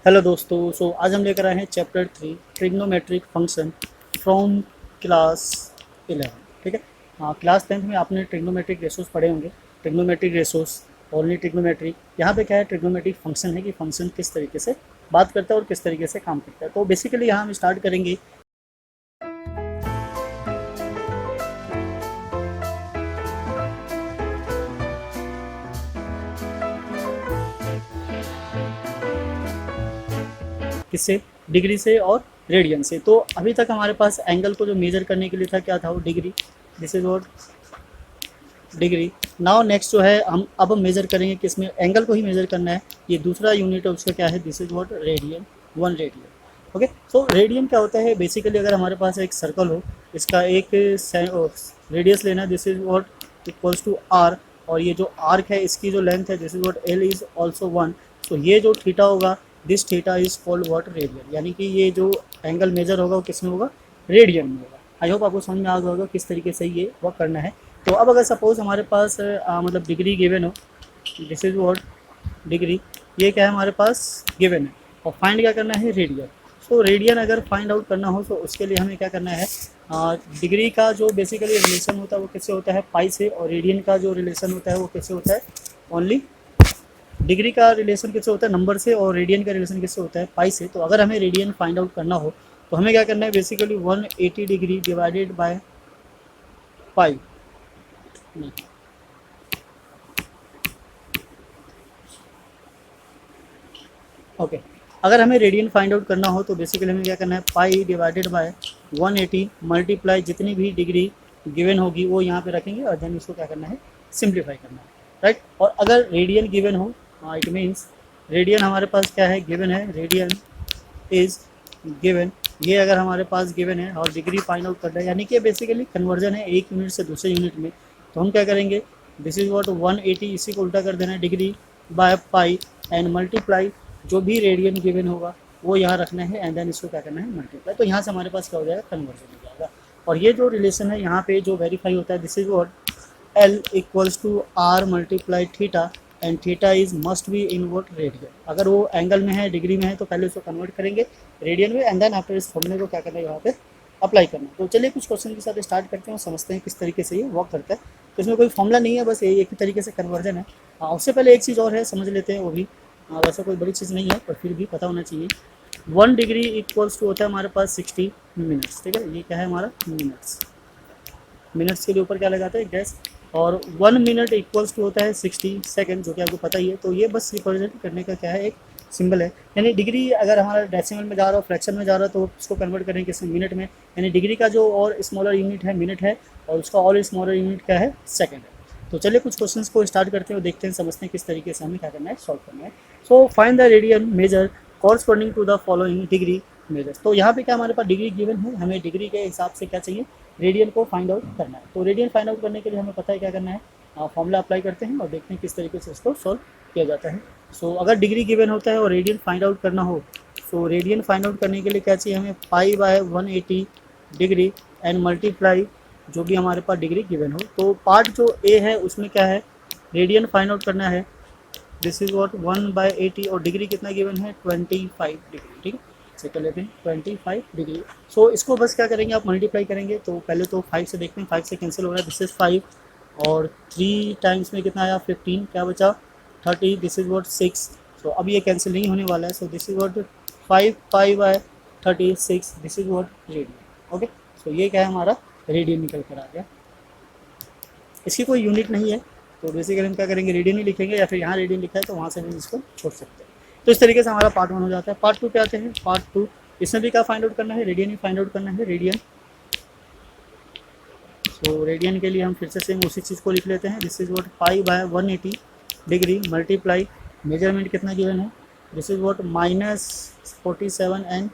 Hello दोस्तों। आज हम लेकर आए हैं chapter 3 trigonometric function from class 11। ठीक है। हाँ, क्लास 10th में आपने ट्रिग्नोमेट्रिक रेशोस पढ़े होंगे। Trigonometric ratios, only trigonometric. यहाँ पे क्या है, ट्रिग्नोमेट्रिक फंक्शन है कि फंक्शन किस तरीके से बात करता है और किस तरीके से काम करता है। तो बेसिकली यहाँ हम स्टार्ट करेंगे किससे, डिग्री से और रेडियन से। तो अभी तक हमारे पास एंगल को जो मेजर करने के लिए था क्या था, वो degree. This is what degree. Now next जो है हम मेजर करेंगे किसमें, एंगल को ही मेजर करना है। ये दूसरा यूनिट है उसका क्या है, this is what radian, 1 radian. Okay. So radian क्या होता है, बेसिकली अगर हमारे पास एक सर्कल हो, इसका एक रेडियस लेना, this is what equals to R. और ये जो आर्क है इसकी जो लेंथ है, this is what L is also 1। तो ये जो थीटा होगा, this theta is called what radian. यानी कि ये जो एंगल मेजर होगा वो किस में होगा, रेडियन में होगा। आई होप आपको समझ में आ गया होगा किस तरीके से ये वर्क करना है। तो अब अगर सपोज हमारे पास मतलब डिग्री गिवन हो, दिस इज व्हाट डिग्री, ये क्या है हमारे पास गिवन है, और फाइंड क्या करना है, रेडियन। सो रेडियन अगर फाइंड आउट करना हो तो उसके लिए हमें क्या करना है, डिग्री का जो बेसिकली रिलेशन होता है वो किससे होता है, पाई से। और रेडियन का जो रिलेशन होता है वो किससे होता है, ओनली डिग्री का रिलेशन किससे होता है, नंबर से। और रेडियन का रिलेशन किससे होता है, पाई से। तो अगर हमें रेडियन फाइंड आउट करना हो तो हमें क्या करना है, basically 180 degree divided by pi. Okay. अगर हमें रेडियन फाइंड आउट करना हो तो बेसिकली हमें क्या करना है, पाई डिवाइडेड बाय 180 मल्टीप्लाई जितनी भी डिग्री गिवन होगी वो यहाँ पे रखेंगे, और देन इसको क्या करना है, सिंप्लीफाई करना है, राइट। और अगर रेडियन गिवन हो, इट मीन्स रेडियन हमारे पास क्या है, गिवन है, रेडियन इज गिवन। ये अगर हमारे पास गिवन है और डिग्री फाइंड आउट करना है, यानी कि बेसिकली कन्वर्जन है एक यूनिट से दूसरे यूनिट में। तो हम क्या करेंगे, दिस इज वॉट 180, इसी को उल्टा कर देना है, degree by pi, and multiply जो भी रेडियन गिवन होगा वो यहाँ रखना है, एंड देन इसको क्या करना है, मल्टीप्लाई। तो यहाँ से हमारे पास क्या हो जाएगा, कन्वर्जन हो जाएगा। और ये जो रिलेशन है यहाँ पे जो वेरीफाई होता है, this is what L equals to R multiply theta, and theta is must be in what radian. अगर वो एंगल में है, डिग्री में है, तो पहले उसको कन्वर्ट करेंगे रेडियन में, एंड देन आफ्टर इस फॉर्मूले को क्या करना है, यहाँ पे अप्लाई करना है। तो चलिए कुछ क्वेश्चन के साथ स्टार्ट करते हैं और समझते हैं किस तरीके से ये वर्क करता है। तो इसमें कोई फॉर्मूला नहीं है, बस ये एक ही तरीके से कन्वर्जन है। उससे पहले एक चीज़ और है, समझ लेते हैं वो भी। वैसे कोई बड़ी चीज़ नहीं है पर फिर भी पता होना चाहिए। 1 डिग्री इक्वल्स टू होता है हमारे पास 60 मिनट्स। ठीक है, ये क्या है हमारा, मिनट्स। मिनट्स के लिए ऊपर क्या लगाते हैं, गैस। और 1 मिनट इक्वल्स टू होता है 60 सेकेंड, जो कि आपको पता ही है। तो ये बस रिप्रेजेंट करने का क्या है, एक सिंबल है। यानी डिग्री अगर हमारा डेसिमल में जा रहा हो, फ्रैक्शन में जा रहा हो, तो उसको कन्वर्ट करेंगे किस, मिनट में। यानी डिग्री का जो और स्मॉलर यूनिट है मिनट है, और उसका और स्मॉलर यूनिट क्या है, सेकेंड है। तो चलिए कुछ क्वेश्चंस को स्टार्ट करते हैं और देखते हैं, समझते हैं किस तरीके से हमें क्या करना है, सॉल्व करना है। So find the radian measure corresponding to the following degree measures. तो यहाँ पे क्या हमारे पास डिग्री गिवन है, हमें डिग्री के हिसाब से क्या चाहिए, रेडियन को फाइंड आउट करना है। तो रेडियन फाइंड आउट करने के लिए हमें पता है क्या करना है, फॉर्मूला अप्लाई करते हैं और देखते हैं किस तरीके से इसको सॉल्व किया जाता है। सो अगर डिग्री गिवन होता है और रेडियन फाइंड आउट करना हो, सो रेडियन फाइंड आउट करने के लिए क्या चाहिए हमें, पाई बाय 180 डिग्री एंड मल्टीप्लाई जो भी हमारे पास डिग्री गिवन हो। तो पार्ट जो ए है उसमें क्या है, रेडियन फाइंड आउट करना है, दिस इज वॉट 1/80, और डिग्री कितना गिवन है, 25 डिग्री। ठीक है, से कर लेते हैं 25 डिग्री। सो इसको बस क्या करेंगे, आप मल्टीप्लाई करेंगे। तो पहले तो 5 से देखते हैं, 5 से कैंसिल हो रहा है, दिस इज 5, और 3 टाइम्स में कितना आया, 15, क्या बचा 30, दिस इज वॉट 6। सो अब ये कैंसिल नहीं होने वाला है। So this is what 5 pi by 36, this is what radian. Okay. So ये क्या है, हमारा रेडियन निकल कर आ गया। इसकी कोई यूनिट नहीं है, तो बेसिकली हम क्या करेंगे, रेडियन ही लिखेंगे, या फिर यहाँ रेडियन लिखा है तो वहाँ से हम इसको छोड़ सकते हैं। तो इस तरीके से हमारा पार्ट 1 हो जाता है। पार्ट 2 पे आते हैं। पार्ट 2, इसमें भी क्या फाइंड आउट करना है, रेडियन ही फाइंड आउट करना है, रेडियन। तो रेडियन के लिए हम फिर से सेम उसी चीज़ को लिख लेते हैं, this is what pi by 180 degree multiply measurement कितना गिवन है, this is what -47 and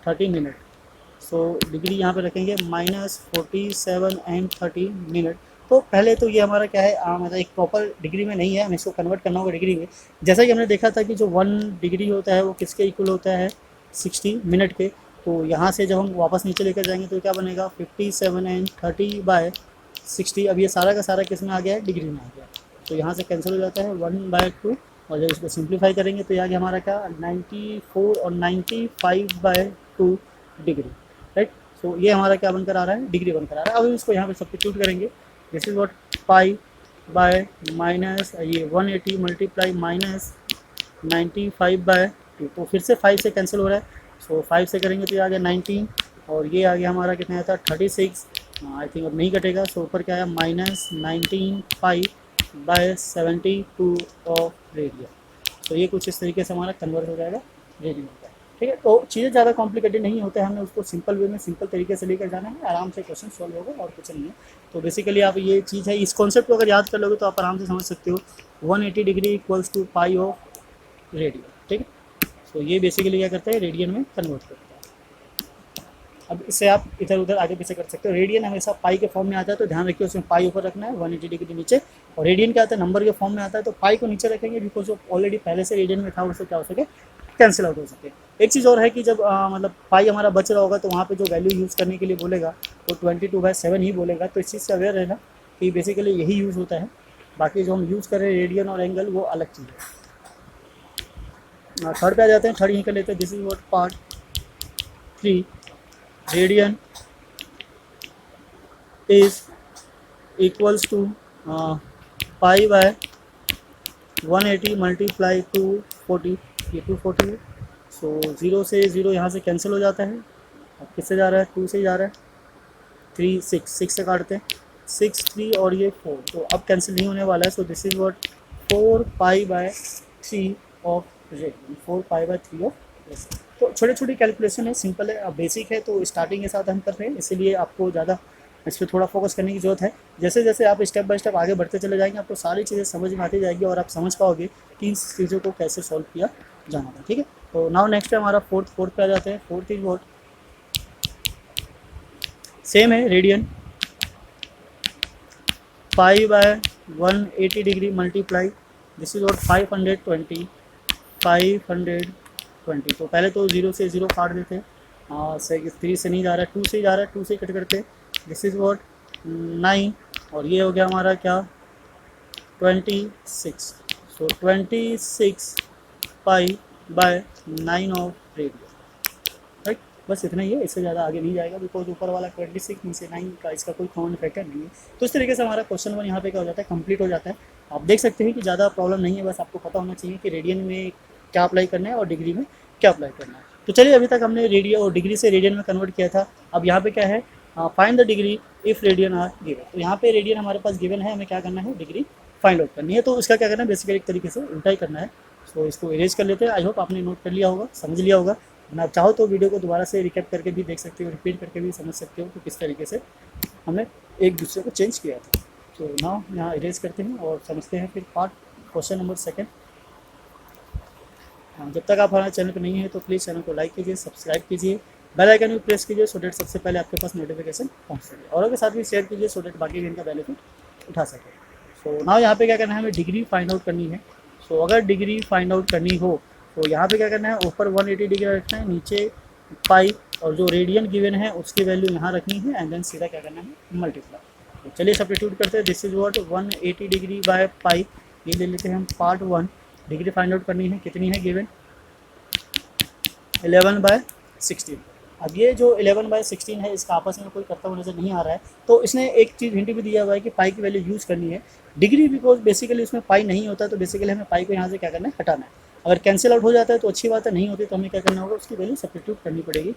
30 minute. So degree यहाँ पे रखेंगे -47 एंड 30 मिनट। तो पहले तो ये हमारा क्या है, मतलब एक प्रॉपर डिग्री में नहीं है, हमें इसको कन्वर्ट करना होगा डिग्री में। जैसा कि हमने देखा था कि जो 1 डिग्री होता है वो किसके इक्वल होता है, 60 मिनट के। तो यहाँ से जब हम वापस नीचे लेकर जाएंगे तो क्या बनेगा, 57 एंड 30 बाय 60। अब ये सारा का सारा किस में आ गया है, डिग्री में आ गया। तो यहाँ से कैंसिल हो जाता है, 1/2 और जब इसको सिंप्लीफाई करेंगे तो ये आ गया हमारा क्या 94 और 95/2 डिग्री, राइट। सो ये हमारा क्या बनकर आ रहा है, डिग्री बनकर आ रहा है। अब इसको यहाँ पे सब्स्टिट्यूट करेंगे, this is what pi by minus ये 180 मल्टीप्लाई माइनस 95/2, तो फिर से 5 से कैंसिल हो रहा है। सो 5 से करेंगे तो ये आ गया 19 और ये आ गया हमारा कितना आता है 36, आई थिंक अब नहीं कटेगा। सो ऊपर क्या आया माइनस 19π/72 ऑफ रेडियन। तो ये कुछ इस तरीके से हमारा कन्वर्ट हो जाएगा रेडियन का, ठीक है। तो चीज़ें ज़्यादा कॉम्प्लिकेटेड नहीं होते हैं, हमने उसको सिंपल वे में सिंपल तरीके से लेकर जाना है, आराम से क्वेश्चन सॉल्व होगा और कुछ नहीं है। तो बेसिकली आप ये चीज़ है, इस कॉन्सेप्ट को अगर याद कर लोगे तो आप आराम से समझ सकते हो 180 degree equals to pi of radian, ठीक है। तो ये बेसिकली क्या करते हैं, रेडियन में कन्वर्ट करते हैं। अब इससे आप इधर उधर आगे पीछे कर सकते हो। रेडियन हमेशा पाई के फॉर्म में आता है, तो ध्यान रखिए उसमें पाई ऊपर रखना है, 180 डिग्री नीचे। और रेडियन क्या आता है, नंबर के फॉर्म में आता है, तो पाई को नीचे रखेंगे बिकॉज वो ऑलरेडी पहले से रेडियन में था, उससे क्या हो सके कैंसिल आउट हो सके। एक चीज़ और है कि जब मतलब पाई हमारा बच रहा होगा तो वहाँ पे जो वैल्यू यूज़ करने के लिए बोलेगा वो 22/7 ही बोलेगा। तो इस चीज़ से अवेयर रहना कि बेसिकली यही यूज़ होता है, बाकी जो हम यूज़ कर रहे हैं रेडियन और एंगल वो अलग चीज़ है। थर्ड पे आ जाते हैं, थर्ड यहीं कर लेते हैं। This is what part 3, radian is equals to pi by 180 multiply 240, ये 240 है। सो 0 से 0 यहाँ से कैंसिल हो जाता है। अब किससे जा रहा है, 2 से जा रहा है, 3 6 से काटते हैं, 6 3 और ये 4, तो अब कैंसिल नहीं होने वाला है। So this is what 4π/3 of radian, 4π/3 of radian. तो छोटी छोटी कैलकुलेशन है, सिंपल है, बेसिक है, तो स्टार्टिंग के साथ हम कर रहे हैं, इसीलिए आपको ज़्यादा इस पर थोड़ा फोकस करने की ज़रूरत है। जैसे जैसे आप स्टेप बाय स्टेप आगे बढ़ते चले जाएंगे, आपको सारी चीज़ें समझ में आती जाएगी और आप समझ पाओगे कि इन चीज़ों को कैसे सॉल्व किया जाना था, ठीक है। तो नाउ नेक्स्ट है हमारा फोर्थ पे आ जाते हैं। फोर्थ इज व्हाट, सेम है, radian π/180 degree multiply, this is what 520। तो पहले तो 0 से 0 काट देते हैं, 3 से नहीं जा रहा है, 2 से जा रहा है, 2 से कट करते, दिस इज व्हाट 9 और ये हो गया हमारा क्या 26। सो 26π/9 ऑफ रेडियन, राइट। बस इतना ही है, इससे ज़्यादा आगे नहीं जाएगा बिकॉज ऊपर वाला 26 नीचे 9 का इसका कोई कॉमन फैक्टर नहीं है। तो इस तरीके से हमारा क्वेश्चन 1 यहाँ पे क्या हो जाता है, कंप्लीट हो जाता है। आप देख सकते हैं कि ज़्यादा प्रॉब्लम नहीं है, बस आपको पता होना चाहिए कि रेडियन में क्या अप्लाई करना है और डिग्री में क्या अप्लाई करना है। तो चलिए, अभी तक हमने रेडियन और डिग्री से रेडियन में कन्वर्ट किया था। अब यहाँ पे क्या है, find the degree if radian are given. तो यहाँ पे रेडियन हमारे पास गिवन है, हमें क्या करना है, डिग्री फाइंड आउट करनी है। तो इसका क्या करना है, बेसिकली एक तरीके से उल्टा ही करना है। सो इसको इरेज कर लेते हैं। आई होप आपने नोट कर लिया होगा, समझ लिया होगा। आप चाहो तो वीडियो को दोबारा से रिकैप करके भी देख सकते हो, रिपीट करके भी समझ सकते हो कि किस तरीके से हमने एक दूसरे को चेंज किया था। तो नाउ यहाँ इरेज करते हैं और समझते हैं फिर पार्ट क्वेश्चन नंबर 2। जब तक आप हमारे चैनल पर नहीं है तो प्लीज़ चैनल को लाइक कीजिए, सब्सक्राइब कीजिए, बेल आइकन भी प्रेस कीजिए सो डेट सबसे पहले आपके पास नोटिफिकेशन पहुँच सके, और के साथ भी शेयर कीजिए सो डेट बाकी भी इनका बेनिफिट उठा सके। सो नाउ यहाँ पे क्या करना है, हमें डिग्री फाइंड आउट करनी है। सो अगर डिग्री फाइंड आउट करनी हो तो यहाँ पे क्या करना है, ऊपर 180 डिग्री रखना है, नीचे पाई, और जो रेडियन गिवन है उसकी वैल्यू यहाँ रखनी है, एंड देन सीधा क्या करना है, मल्टीप्लाई। तो चलिए सब्स्टिट्यूट करते हैं। This is what 180 degree by पाई, ये ले लेते हैं हम पार्ट 1। डिग्री फाइंड आउट करनी है, कितनी है गिवन 11/16। अब ये जो 11/16 है इसका आपस में कोई करता हुआ नज़र नहीं आ रहा है, तो इसने एक चीज़ हिंट भी दिया हुआ है कि पाई की वैल्यू यूज़ करनी है डिग्री, बिकॉज बेसिकली उसमें पाई नहीं होता, तो बेसिकली हमें पाई को यहाँ से क्या करना है, हटाना है। अगर कैंसिल आउट हो जाता है तो अच्छी बात है, नहीं होती तो हमें क्या करना होगा, उसकी वैल्यू सब्स्टिट्यूट करनी पड़ेगी।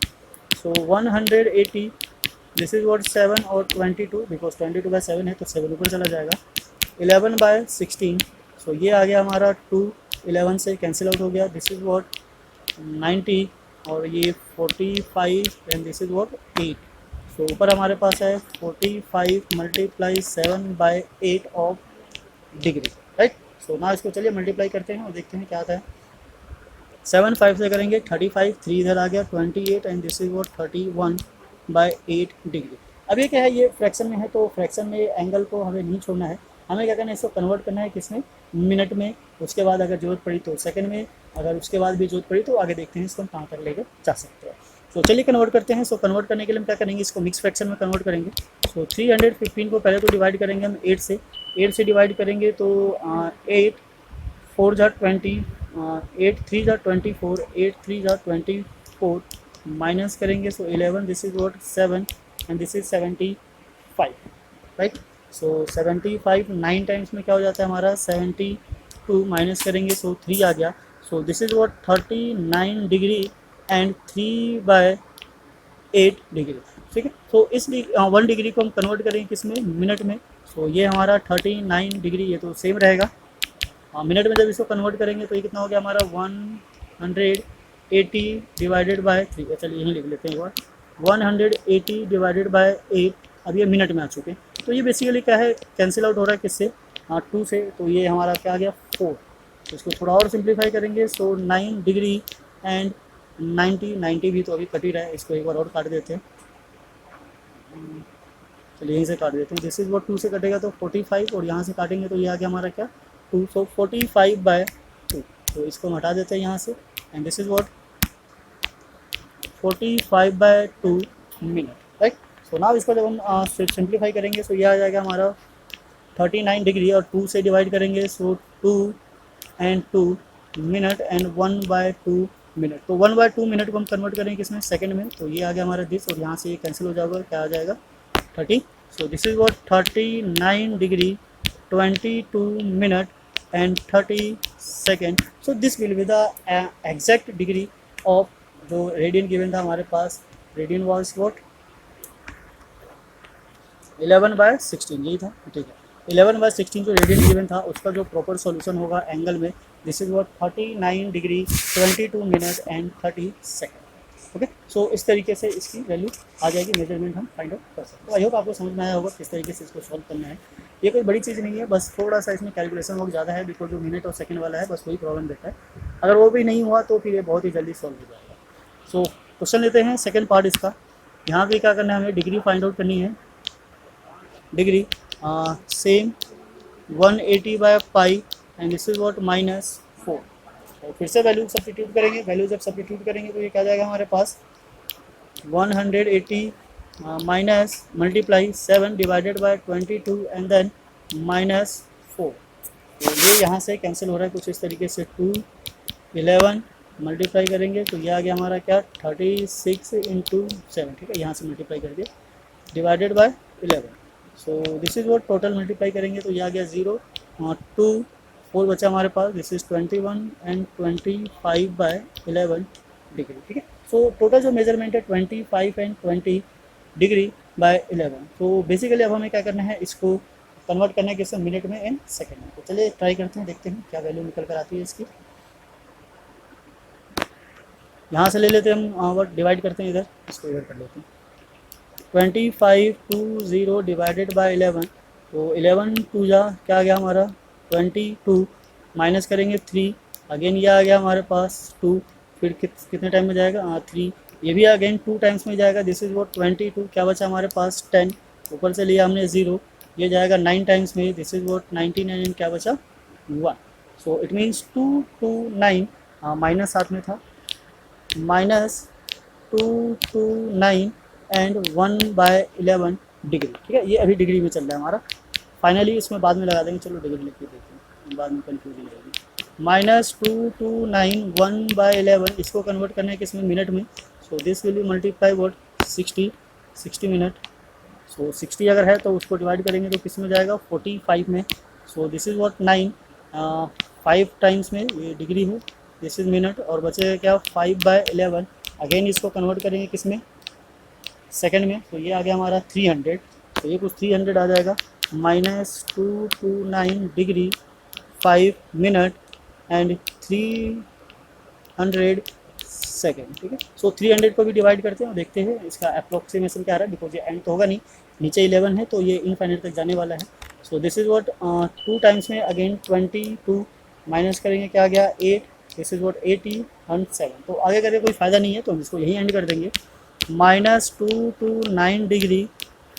सो 180, दिस इज व्हाट 7 और 22, बिकॉज 22/7 है तो 7 ऊपर चला जाएगा। 11/16, सो ये आ गया हमारा 2, 11 से कैंसिल आउट हो गया, दिस इज व्हाट 90 और ये 45 एंड दिस इज व्हाट 8। सो ऊपर हमारे पास है 45 मल्टीप्लाई 7/8 ऑफ डिग्री, राइट। सो ना इसको चलिए मल्टीप्लाई करते हैं और देखते हैं क्या आता है। 7 5 से करेंगे 35, 3 इधर आ गया 28 and this is what 31/8 degree. अब ये क्या है, ये फ्रैक्शन में है, तो फ्रैक्शन में एंगल को हमें नहीं छोड़ना है, हमें क्या करना है, इसको कन्वर्ट करना है किसमें, मिनट में। उसके बाद अगर जरूरत पड़ी तो सेकंड में, अगर उसके बाद भी जरूरत पड़ी तो आगे देखते हैं इसको हम कहाँ तक लेकर जा सकते हैं। तो चलिए कन्वर्ट करते हैं। सो कन्वर्ट करने के लिए हम क्या करेंगे, इसको मिक्स फ्रैक्शन में कन्वर्ट करेंगे। सो 315 को पहले तो डिवाइड करेंगे हम 8 से, 8 से डिवाइड करेंगे तो 8 4 जा 20, 8 3 जा 24, 8 3 जा 24, माइनस करेंगे सो 11, this is what 7 and this is 75, right. So 75 9 times में क्या हो जाता है हमारा 72, माइनस करेंगे सो 3 आ गया। सो this is what 39 degree and 3/8 degree, ठीक है। तो इस 1 डिग्री को हम कन्वर्ट करेंगे किस में, मिनट में। सो ये हमारा 39 डिग्री, ये तो सेम रहेगा। मिनट में जब इसको कन्वर्ट करेंगे तो ये कितना हो गया हमारा 180 डिवाइडेड बाय 3, चलिए यहीं लिख लेते हैं एक बार, 180 डिवाइडेड बाय 8, अब ये मिनट में आ चुके हैं। तो ये बेसिकली क्या है, कैंसिल आउट हो रहा है किससे, 2 से, तो ये हमारा क्या आ गया 4। तो इसको थोड़ा और सिंप्लीफाई करेंगे, सो 9 डिग्री एंड 90 भी तो अभी कट ही रहा है, इसको एक बार और काट देते हैं, चलिए यहीं से काट देते हैं। दिस इज वॉट 2 से कटेगा तो 45, और यहाँ से काटेंगे तो ये आ गया हमारा क्या 2, सो 45/2। तो इसको हम हटा देते हैं यहाँ से, and this is what 45/2 minute, right. So now इसको जब हम सिंप्लीफाई करेंगे तो ये आ जाएगा हमारा 39 डिग्री, और 2 से डिवाइड करेंगे सो 2 एंड 2 मिनट एंड 1/2 मिनट। तो 1/2 मिनट को हम कन्वर्ट करेंगे किसमें, सेकंड में। तो ये आ गया हमारा दिस, और यहाँ से ये कैंसिल हो जाएगा, क्या आ जाएगा 30। सो this is what 39 degree 22 minute and 30 second. So this will be the exact degree of जो रेडियन गिवन था हमारे पास, रेडियन वॉज वॉट 11/16, यही था, ठीक है। 11/16 जो रेडियन गिवन था उसका जो प्रॉपर सॉल्यूशन होगा एंगल में, this is what 39 degree 22 minute and 30 second, okay. So इस तरीके से इसकी वैल्यू आ जाएगी, मेजरमेंट हम फाइंड आउट कर सकते हैं। तो आई होप आपको समझ में आया होगा किस तरीके से इसको सॉल्व करना है। ये कोई बड़ी चीज़ नहीं है, बस थोड़ा सा इसमें कैलकुलेशन वर्क ज़्यादा है, बिकॉज जो मिनट और सेकंड वाला है बस वही प्रॉब्लम देता है। अगर वो भी नहीं हुआ तो फिर ये बहुत ही जल्दी सॉल्व हो जाएगा। सो क्वेश्चन लेते हैं सेकेंड पार्ट इसका। यहाँ पे क्या करना है, हमें डिग्री फाइंड आउट करनी है। Degree same 180/π and this is what -4। तो फिर से वैल्यू सब्स्टिट्यूट करेंगे, वैल्यू जब सब्स्टिट्यूट करेंगे तो ये क्या जाएगा हमारे पास 180 minus multiply 7 divided by 22 and then -4। तो ये यहाँ से कैंसिल हो रहा है कुछ इस तरीके से, 2 11 मल्टीप्लाई करेंगे तो ये आ गया हमारा क्या 36 इंटू 7, ठीक है, यहाँ से मल्टीप्लाई करके divided by 11। So this is what total multiply करेंगे तो ये आ गया 0, 2 4 बचा हमारे पास, दिस इज 21 एंड 25/11 डिग्री, ठीक है। सो टोटल जो मेजरमेंट है 25 एंड 20 डिग्री बाय 11। तो बेसिकली अब हमें क्या करना है, इसको कन्वर्ट करना है किससे, मिनट में एंड सेकंड में। तो चलिए ट्राई करते हैं, देखते हैं क्या वैल्यू निकल कर आती है इसकी। यहाँ से ले लेते हैं हम, वर्ड डिवाइड करते हैं इधर, इसको इधर कर लेते हैं। 25 2 0 डिवाइडेड बाय 11, तो 11 2 जा क्या आ गया हमारा 22, माइनस करेंगे 3, अगेन ये आ गया हमारे पास 2, फिर कितने टाइम में जाएगा 3, ये भी अगेन 2 टाइम्स में जाएगा, दिस इज वॉट 22, क्या बचा हमारे पास 10, ऊपर से लिया हमने 0, ये जाएगा 9 टाइम्स में, दिस इज वॉट 99 क्या बचा 1। सो इट मीन्स 2 2 9, माइनस साथ में था, -229 एंड 1/11 डिग्री, ठीक है। ये अभी डिग्री में चल रहा है हमारा, फाइनली इसमें बाद में लगा देंगे, चलो डिग्री लिख के देखते हैं, बाद में कन्फ्यूजन रहेगी। -229 1/11, इसको कन्वर्ट करना है किसमें, मिनट में। So this will be multiply what 60 minute. So 60 अगर है तो उसको डिवाइड करेंगे तो किस में जाएगा 45 में। So this is what 9, 5 times में ये डिग्री है, दिस इज मिनट, और बचेगा क्या 5/11। अगेन इसको कन्वर्ट करेंगे किस में, सेकंड में। तो ये आ गया हमारा 300, तो ये कुछ 300 आ जाएगा, -229 डिग्री 5 मिनट एंड 300 सेकेंड, ठीक है। सो 300 को भी डिवाइड करते हैं और देखते हैं इसका अप्रोक्सीमेशन क्या आ रहा है, बिकॉज ये एंड तो होगा नहीं, नीचे 11 है तो ये इनफाइनाइट तक जाने वाला है। So this is what 2 times में अगेन 22, माइनस करेंगे क्या आ गया 8, दिस इज वॉट 80 एंड 7। तो आगे करके कोई फ़ायदा नहीं है तो हम इसको यहीं एंड कर देंगे, -229 degree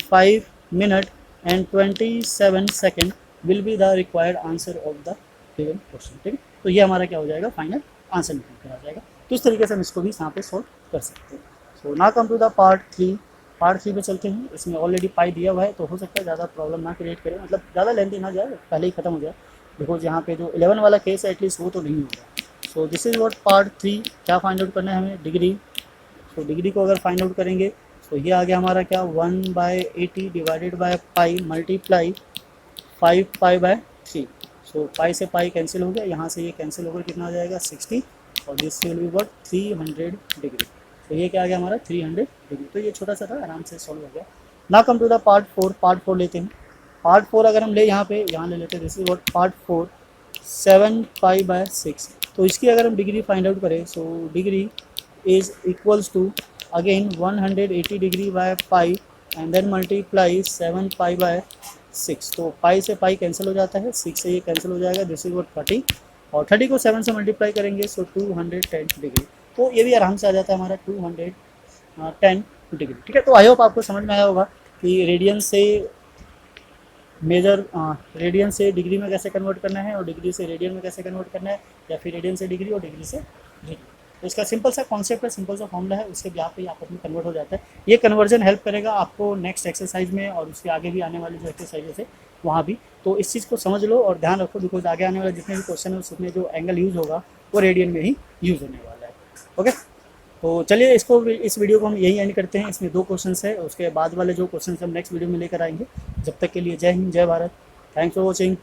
5 minute and 27 second will be the required answer of the given question, ठीक है। तो ये हमारा क्या हो जाएगा, फाइनल आंसर निकल कर आ जाएगा। तो इस तरीके से हम इसको भी यहाँ पे सॉल्व कर सकते हैं। सो ना कम टू द पार्ट 3 पे चलते हैं। इसमें ऑलरेडी पाई दिया हुआ है तो हो सकता है ज़्यादा प्रॉब्लम ना क्रिएट करे, मतलब ज़्यादा लेंथी ना जाए, पहले ही खत्म हो जाए। बिकॉज यहाँ पे जो 11 वाला केस है एटलीस्ट वो तो नहीं होगा। सो दिस इज व्हाट पार्ट 3। क्या फाइंड आउट करना है हमें? डिग्री। सो डिग्री को अगर फाइंड आउट करेंगे तो ये आ गया हमारा क्या, 1/80 डिवाइडेड बाय पाई मल्टीप्लाई 5π/3। सो पाई से पाई कैंसिल हो गया, यहाँ से ये कैंसिल होकर कितना आ जाएगा 60, और this will be what 300 degree. तो ये क्या आ गया हमारा 300 डिग्री। तो ये छोटा सा था, आराम से सॉल्व हो गया। ना come to the part 4। Part 4 लेते हैं। पार्ट 4 अगर हम ले यहाँ पे, यहाँ ले लेते हैं, दिस इज व्हाट पार्ट 4 7π/6। तो इसकी अगर हम डिग्री फाइंड आउट करें, so degree is equals to again 180 degree by pi and then multiply 7π/6। तो पाई से पाई कैंसिल हो जाता है, 6 से ये कैंसिल हो जाएगा, दिस इज व्हाट 30, और 30 को 7 से मल्टीप्लाई करेंगे सो 210 डिग्री। तो ये भी आराम से आ जाता है हमारा 210 डिग्री। ठीक है, तो आई होप आपको समझ में आया होगा कि रेडियन से रेडियन से डिग्री में कैसे कन्वर्ट करना है, और डिग्री से रेडियन में कैसे कन्वर्ट करना है, या फिर रेडियन से डिग्री और डिग्री से डिग्री। तो इसका सिंपल सा कॉन्सेप्ट है, सिंपल सा फॉर्मूला है, उसके ब्याह पे आपस में कन्वर्ट हो जाता है। ये कन्वर्जन हेल्प करेगा आपको नेक्स्ट एक्सरसाइज में और उसके आगे भी आने वाले जो एक्सरसाइजेस है वहाँ भी। तो इस चीज़ को समझ लो और ध्यान रखो, बिकॉज आगे आने वाले जितने भी क्वेश्चन है उसमें जो एंगल यूज़ होगा वो रेडियन में ही यूज़ होने वाला है। ओके, तो चलिए इस वीडियो को हम यही एंड करते हैं। इसमें 2 क्वेश्चन है, उसके बाद वाले जो क्वेश्चन हम नेक्स्ट वीडियो में लेकर आएंगे। जब तक के लिए जय हिंद, जय भारत। Thanks for watching.